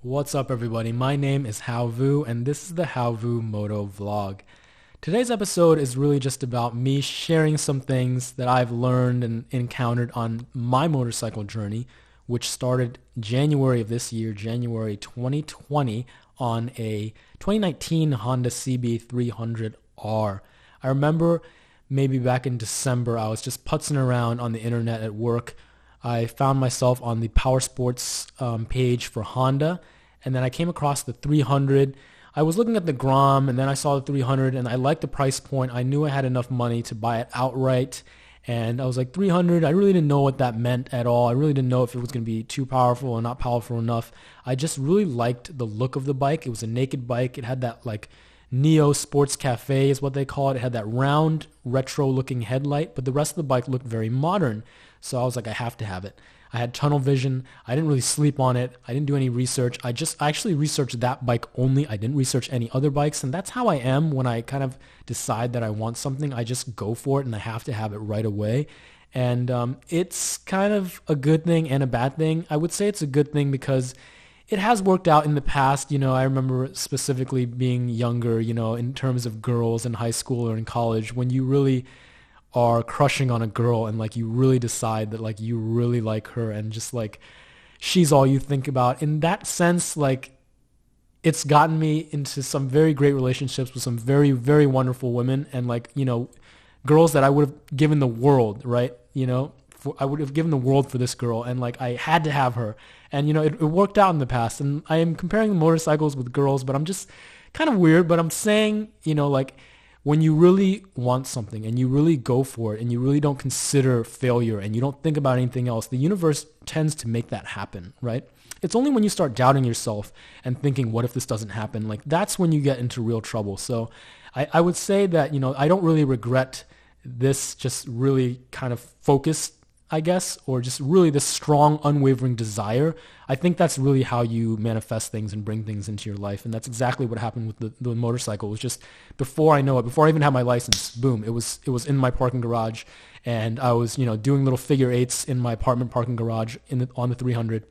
What's up, everybody? My name is Hao Vu, and this is the Hao Vu Moto Vlog. Today's episode is really just about me sharing some things that I've learned and encountered on my motorcycle journey, which started January of this year, January 2020, on a 2019 Honda CB300R. I remember maybe back in December, I was just putzing around on the internet at work. I found myself on the Power Sports page for Honda, and then I came across the 300. I was looking at the Grom, and then I saw the 300, and I liked the price point. I knew I had enough money to buy it outright, and I was like, 300, I really didn't know what that meant at all. I really didn't know if it was going to be too powerful or not powerful enough. I just really liked the look of the bike. It was a naked bike. It had that like Neo Sports Cafe is what they call it. It had that round retro looking headlight, but the rest of the bike looked very modern. So I was like, I have to have it. I had tunnel vision. I didn't really sleep on it. I didn't do any research. I actually researched that bike only. I didn't research any other bikes. And that's how I am when I kind of decide that I want something. I just go for it and I have to have it right away. And it's kind of a good thing and a bad thing. I would say it's a good thing because it has worked out in the past. You know, I remember specifically being younger, you know, in terms of girls in high school or in college, when you really are crushing on a girl and like you really decide that like you really like her and just like she's all you think about. In that sense, like it's gotten me into some very great relationships with some very, very wonderful women and like, you know, girls that I would have given the world, right? You know, I would have given the world for this girl and like I had to have her. And, you know, it worked out in the past. And I am comparing motorcycles with girls, but I'm just kind of weird. But I'm saying, you know, like when you really want something and you really go for it and you really don't consider failure and you don't think about anything else, the universe tends to make that happen, right? It's only when you start doubting yourself and thinking, what if this doesn't happen? Like that's when you get into real trouble. So I would say that, you know, I don't really regret this just really kind of focused, I guess, or just really this strong, unwavering desire. I think that's really how you manifest things and bring things into your life. And that's exactly what happened with the motorcycle. It was just before I know it, before I even had my license, boom, it was in my parking garage. And I was, you know, doing little figure eights in my apartment parking garage on the 300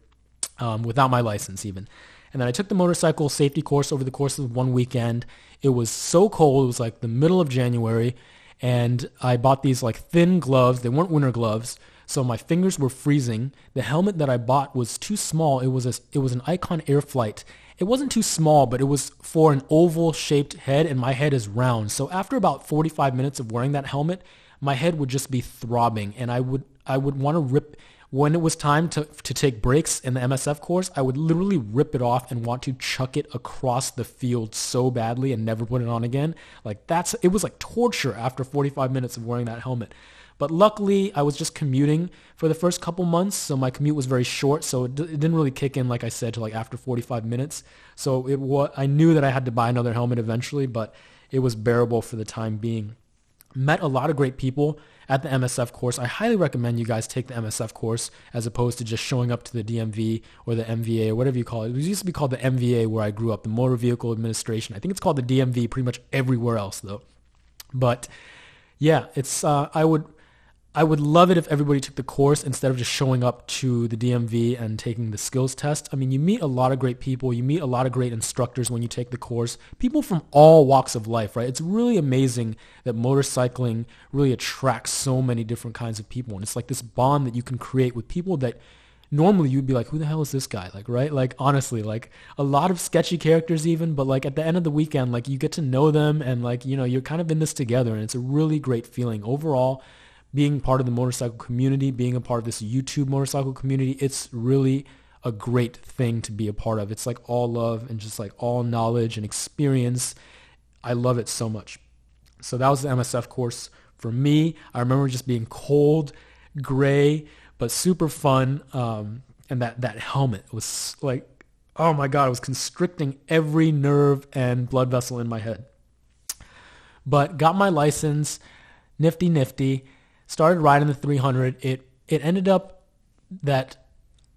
without my license even. And then I took the motorcycle safety course over the course of one weekend. It was so cold. It was like the middle of January. And I bought these like thin gloves. They weren't winter gloves. So my fingers were freezing. The helmet that I bought was too small. It was an Icon Airflight. It wasn't too small, but it was for an oval-shaped head, and my head is round. So after about 45 minutes of wearing that helmet, my head would just be throbbing, and I would want to rip. When it was time to take breaks in the MSF course, I would literally rip it off and want to chuck it across the field so badly and never put it on again. Like it was like torture after 45 minutes of wearing that helmet. But luckily, I was just commuting for the first couple months, so my commute was very short, so it didn't really kick in, like I said, till like after 45 minutes. So I knew that I had to buy another helmet eventually, but it was bearable for the time being. Met a lot of great people at the MSF course. I highly recommend you guys take the MSF course as opposed to just showing up to the DMV or the MVA or whatever you call it. It used to be called the MVA where I grew up, the Motor Vehicle Administration. I think it's called the DMV pretty much everywhere else, though. But yeah, I would love it if everybody took the course instead of just showing up to the DMV and taking the skills test. I mean, you meet a lot of great people. You meet a lot of great instructors when you take the course. People from all walks of life, right? It's really amazing that motorcycling really attracts so many different kinds of people. And it's like this bond that you can create with people that normally you'd be like, who the hell is this guy? Like, right? Like, honestly, like a lot of sketchy characters even, but like at the end of the weekend, like you get to know them and like, you know, you're kind of in this together and it's a really great feeling overall. Being part of the motorcycle community, being a part of this YouTube motorcycle community, it's really a great thing to be a part of. It's like all love and just like all knowledge and experience. I love it so much. So that was the MSF course for me. I remember just being cold, gray, but super fun. And that helmet was like, oh my God, it was constricting every nerve and blood vessel in my head. But got my license, nifty. Started riding the 300. It ended up that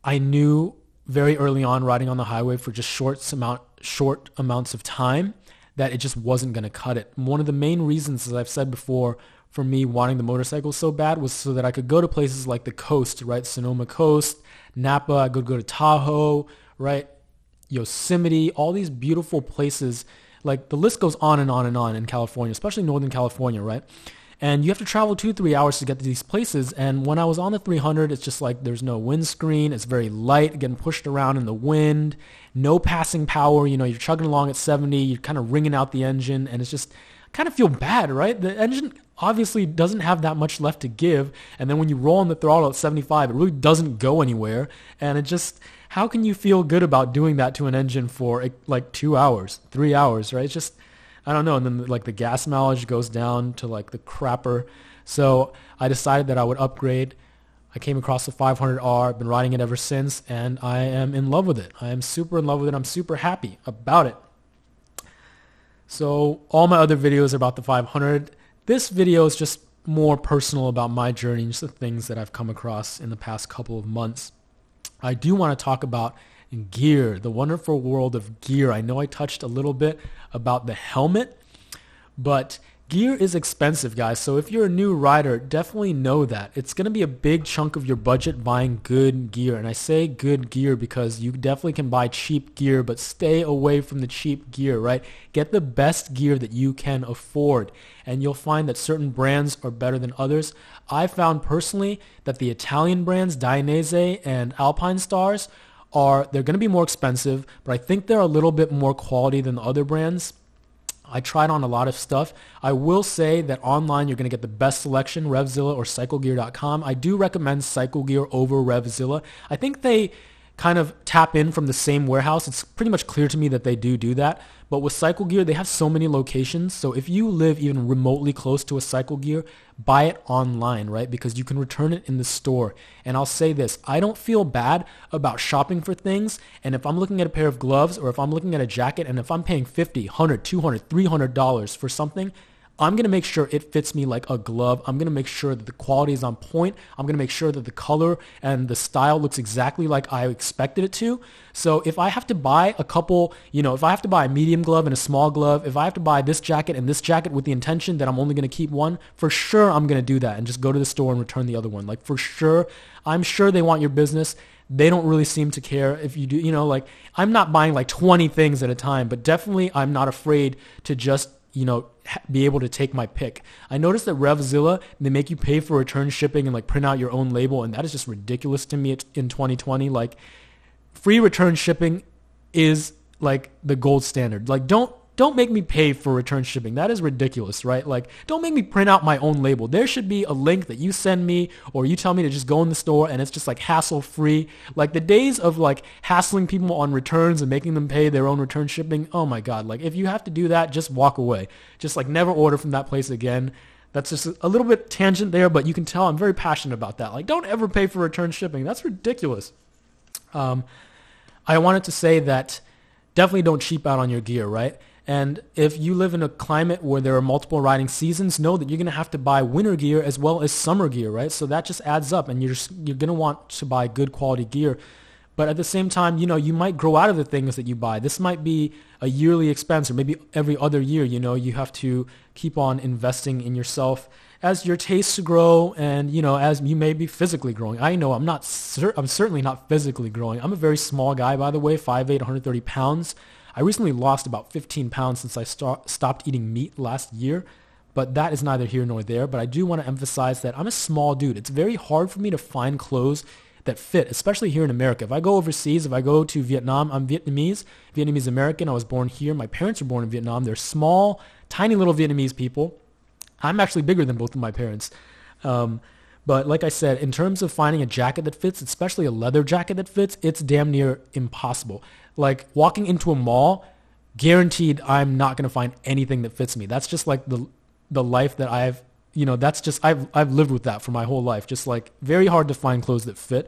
I knew very early on riding on the highway for just short amounts of time that it just wasn't going to cut it. One of the main reasons, as I've said before, for me wanting the motorcycle so bad was so that I could go to places like the coast, right? Sonoma Coast, Napa. I could go to Tahoe, right? Yosemite, all these beautiful places. Like the list goes on and on and on in California, especially Northern California, right? And you have to travel 2-3 hours to get to these places. And when I was on the 300, it's just like there's no windscreen. It's very light, getting pushed around in the wind, no passing power. You're chugging along at 70, you're kind of wringing out the engine, and it's just kind of feel bad, right? The engine obviously doesn't have that much left to give. And then when you roll on the throttle at 75, it really doesn't go anywhere. And it just, how can you feel good about doing that to an engine for like 2 hours, 3 hours, right? It's just, I don't know. And then like the gas mileage goes down to like the crapper. So I decided that I would upgrade. I came across the 500R, been riding it ever since, and I am in love with it. I am super in love with it. I'm super happy about it. So all my other videos are about the 500. This video is just more personal about my journey, just the things that I've come across in the past couple of months. I do want to talk about gear, the wonderful world of gear. I know I touched a little bit about the helmet, but gear is expensive, guys. So if you're a new rider, definitely know that. It's going to be a big chunk of your budget buying good gear. And I say good gear because you definitely can buy cheap gear, but stay away from the cheap gear, right? Get the best gear that you can afford. And you'll find that certain brands are better than others. I found personally that the Italian brands, Dainese and Alpinestars, they're going to be more expensive, but I think they're a little bit more quality than the other brands. I tried on a lot of stuff. I will say that online you're going to get the best selection, RevZilla or CycleGear.com. I do recommend CycleGear over RevZilla. I think they kind of tap in from the same warehouse. It's pretty much clear to me that they do that. But with CycleGear, they have so many locations. So if you live even remotely close to a CycleGear, buy it online, right? Because you can return it in the store. And I'll say this, I don't feel bad about shopping for things. And if I'm looking at a pair of gloves or if I'm looking at a jacket and if I'm paying $50, $100, $200, $300 for something, I'm going to make sure it fits me like a glove. I'm going to make sure that the quality is on point. I'm going to make sure that the color and the style looks exactly like I expected it to. So if I have to buy a couple, if I have to buy a medium glove and a small glove, if I have to buy this jacket and this jacket with the intention that I'm only going to keep one, for sure I'm going to do that and just go to the store and return the other one. Like for sure, I'm sure they want your business. They don't really seem to care if you do, I'm not buying like 20 things at a time, but definitely I'm not afraid to just be able to take my pick. I noticed that RevZilla, they make you pay for return shipping and like print out your own label, and that is just ridiculous to me in 2020. Like free return shipping is like the gold standard. Like don't make me pay for return shipping. That is ridiculous, right? Like don't make me print out my own label. There should be a link that you send me or you tell me to just go in the store and it's just like hassle free. Like the days of like hassling people on returns and making them pay their own return shipping. Oh my God. Like if you have to do that, just walk away. Just like never order from that place again. That's just a little bit tangent there, but you can tell I'm very passionate about that. Like don't ever pay for return shipping. That's ridiculous. I wanted to say that definitely don't cheap out on your gear, right? And if you live in a climate where there are multiple riding seasons, know that you're going to have to buy winter gear as well as summer gear, right? So that just adds up, and you're going to want to buy good quality gear. But at the same time, you might grow out of the things that you buy. This might be a yearly expense, or maybe every other year, you have to keep on investing in yourself as your tastes grow and, as you may be physically growing. I know I'm certainly not physically growing. I'm a very small guy, by the way, 5'8", 130 pounds. I recently lost about 15 pounds since I stopped eating meat last year, but that is neither here nor there. But I do want to emphasize that I'm a small dude. It's very hard for me to find clothes that fit, especially here in America. If I go overseas, if I go to Vietnam, I'm Vietnamese American. I was born here. My parents were born in Vietnam. They're small, tiny little Vietnamese people. I'm actually bigger than both of my parents. But like I said, in terms of finding a jacket that fits, especially a leather jacket that fits, it's damn near impossible. Like walking into a mall, guaranteed I'm not going to find anything that fits me. That's just like the life that I've lived with that for my whole life. Just like very hard to find clothes that fit,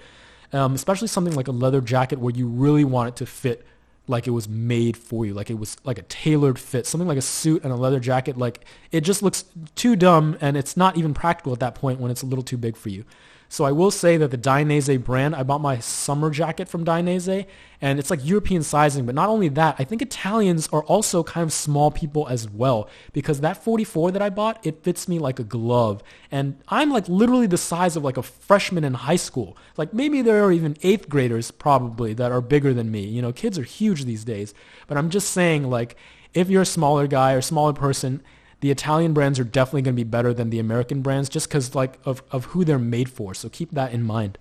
especially something like a leather jacket where you really want it to fit like it was made for you, like it was like a tailored fit. Something like a suit and a leather jacket, like it just looks too dumb, and it's not even practical at that point when it's a little too big for you. So I will say that the Dainese brand, I bought my summer jacket from Dainese, and it's like European sizing. But not only that, I think Italians are also kind of small people as well, because that 44 that I bought, it fits me like a glove. And I'm like literally the size of like a freshman in high school. Like maybe there are even 8th graders probably that are bigger than me. You know, kids are huge these days. But I'm just saying, like, if you're a smaller guy or smaller person, the Italian brands are definitely going to be better than the American brands just because like of who they're made for. So keep that in mind.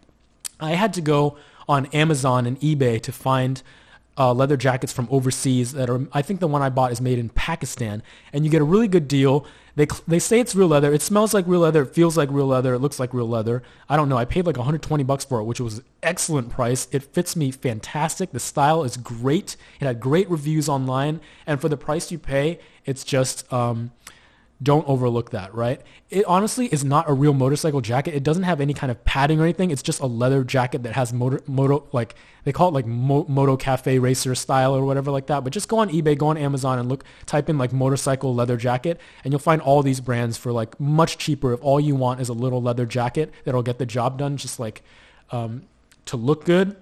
I had to go on Amazon and eBay to find leather jackets from overseas that are, I think the one I bought is made in Pakistan, and you get a really good deal. They say it's real leather. It smells like real leather. It feels like real leather. It looks like real leather. I don't know. I paid like $120 for it, which was an excellent price. It fits me fantastic. The style is great. It had great reviews online, and for the price you pay, it's just don't overlook that, right? It honestly is not a real motorcycle jacket. It doesn't have any kind of padding or anything. It's just a leather jacket that has moto like they call it like Moto Cafe Racer style or whatever like that. But just go on eBay, go on Amazon and type in like motorcycle leather jacket, and you'll find all these brands for like much cheaper if all you want is a little leather jacket that'll get the job done. Just like to look good,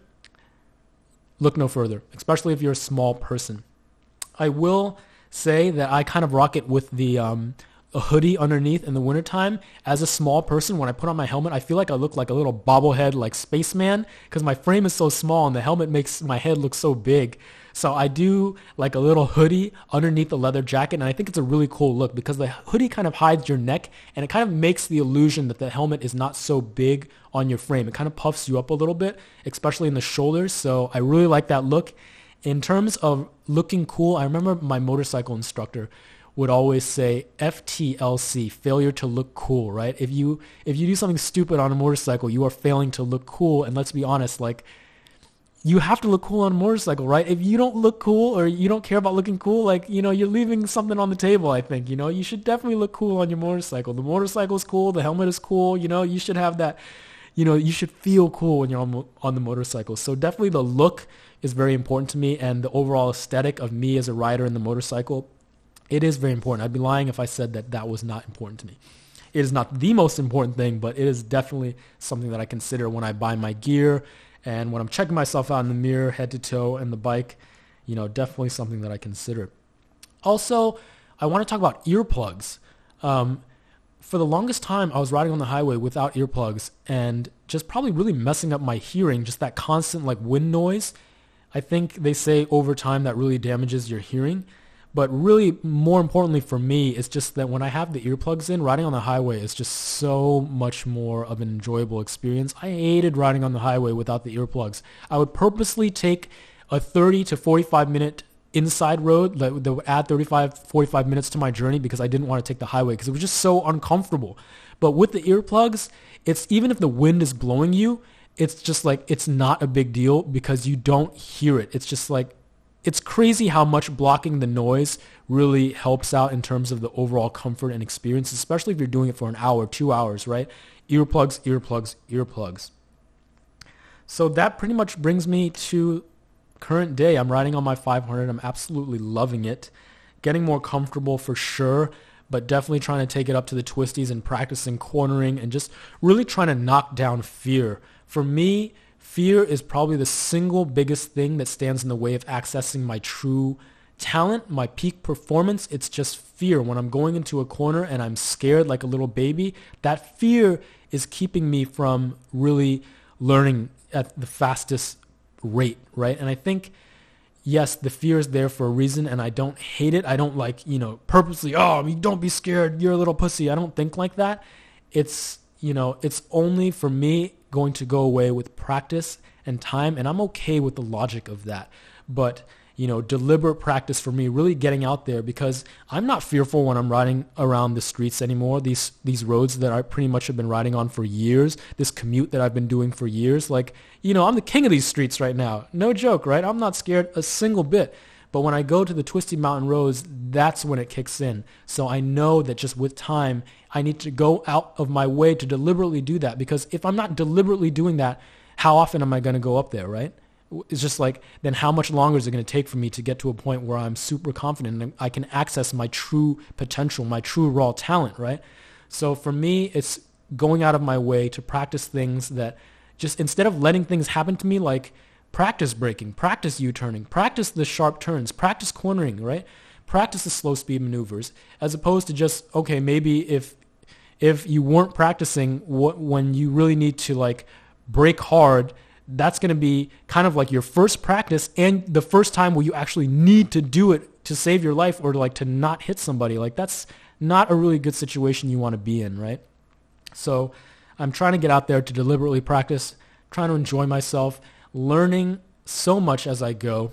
look no further, especially if you're a small person. I will say that I kind of rock it with the a hoodie underneath in the wintertime. As a small person, when I put on my helmet, I feel like I look like a little bobblehead like spaceman because my frame is so small and the helmet makes my head look so big. So I do like a little hoodie underneath the leather jacket, and I think it's a really cool look because the hoodie kind of hides your neck and it kind of makes the illusion that the helmet is not so big on your frame. It kind of puffs you up a little bit, especially in the shoulders. So I really like that look. In terms of looking cool, I remember my motorcycle instructor would always say FTLC, failure to look cool, right? If you do something stupid on a motorcycle, you are failing to look cool. And let's be honest, like, you have to look cool on a motorcycle, right? If you don't look cool or you don't care about looking cool, like, you know, you're leaving something on the table, I think. You know, you should definitely look cool on your motorcycle. The motorcycle is cool. The helmet is cool. You know, you should have that, you know, you should feel cool when you're on the motorcycle. So definitely the look is very important to me, and the overall aesthetic of me as a rider in the motorcycle, it is very important. I'd be lying if I said that that was not important to me. It is not the most important thing, but it is definitely something that I consider when I buy my gear and when I'm checking myself out in the mirror, head to toe, and the bike. You know, definitely something that I consider. Also, I want to talk about earplugs. For the longest time, I was riding on the highway without earplugs and just probably really messing up my hearing, just that constant like wind noise. I think they say over time that really damages your hearing. But really, more importantly for me, it's just that when I have the earplugs in, riding on the highway is just so much more of an enjoyable experience. I hated riding on the highway without the earplugs. I would purposely take a 30 to 45 minute inside road that would add 45 minutes to my journey because I didn't want to take the highway because it was just so uncomfortable. But with the earplugs, it's even if the wind is blowing you, it's just like, it's not a big deal because you don't hear it. It's just like, it's crazy how much blocking the noise really helps out in terms of the overall comfort and experience, especially if you're doing it for an hour, 2 hours, right? Earplugs, earplugs, earplugs. So that pretty much brings me to current day. I'm riding on my 500. I'm absolutely loving it. Getting more comfortable for sure, but definitely trying to take it up to the twisties and practicing cornering and just really trying to knock down fear. For me, fear is probably the single biggest thing that stands in the way of accessing my true talent, my peak performance. It's just fear. When I'm going into a corner and I'm scared like a little baby, that fear is keeping me from really learning at the fastest rate, right? And I think, yes, the fear is there for a reason, and I don't hate it. I don't like, you know, purposely, oh, don't be scared, you're a little pussy. I don't think like that. It's, you know, it's only for me going to go away with practice and time, and I'm okay with the logic of that. But, you know, deliberate practice for me, really getting out there, because I'm not fearful when I'm riding around the streets anymore. These roads that I pretty much have been riding on for years, this commute that I've been doing for years, like, you know, I'm the king of these streets right now. No joke, right? I'm not scared a single bit. But when I go to the twisty mountain roads, that's when it kicks in. So I know that just with time, I need to go out of my way to deliberately do that. Because if I'm not deliberately doing that, how often am I going to go up there, right? It's just like, then how much longer is it going to take for me to get to a point where I'm super confident and I can access my true potential, my true raw talent, right? So for me, it's going out of my way to practice things that just instead of letting things happen to me, like practice braking, practice U-turning, practice the sharp turns, practice cornering, right? Practice the slow speed maneuvers, as opposed to just, okay, maybe if you weren't practicing when you really need to like brake hard, that's going to be kind of like your first practice and the first time where you actually need to do it to save your life or like to not hit somebody. Like that's not a really good situation you want to be in, right? So I'm trying to get out there to deliberately practice, trying to enjoy myself, learning so much as I go.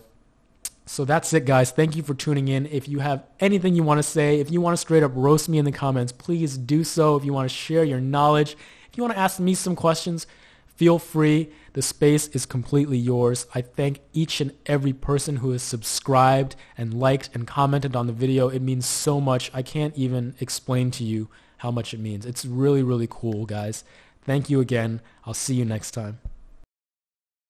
So that's it, guys. Thank you for tuning in. If you have anything you want to say, if you want to straight up roast me in the comments, please do so. If you want to share your knowledge, if you want to ask me some questions, feel free. The space is completely yours. I thank each and every person who has subscribed and liked and commented on the video. It means so much. I can't even explain to you how much it means. It's really, really cool, guys. Thank you again. I'll see you next time.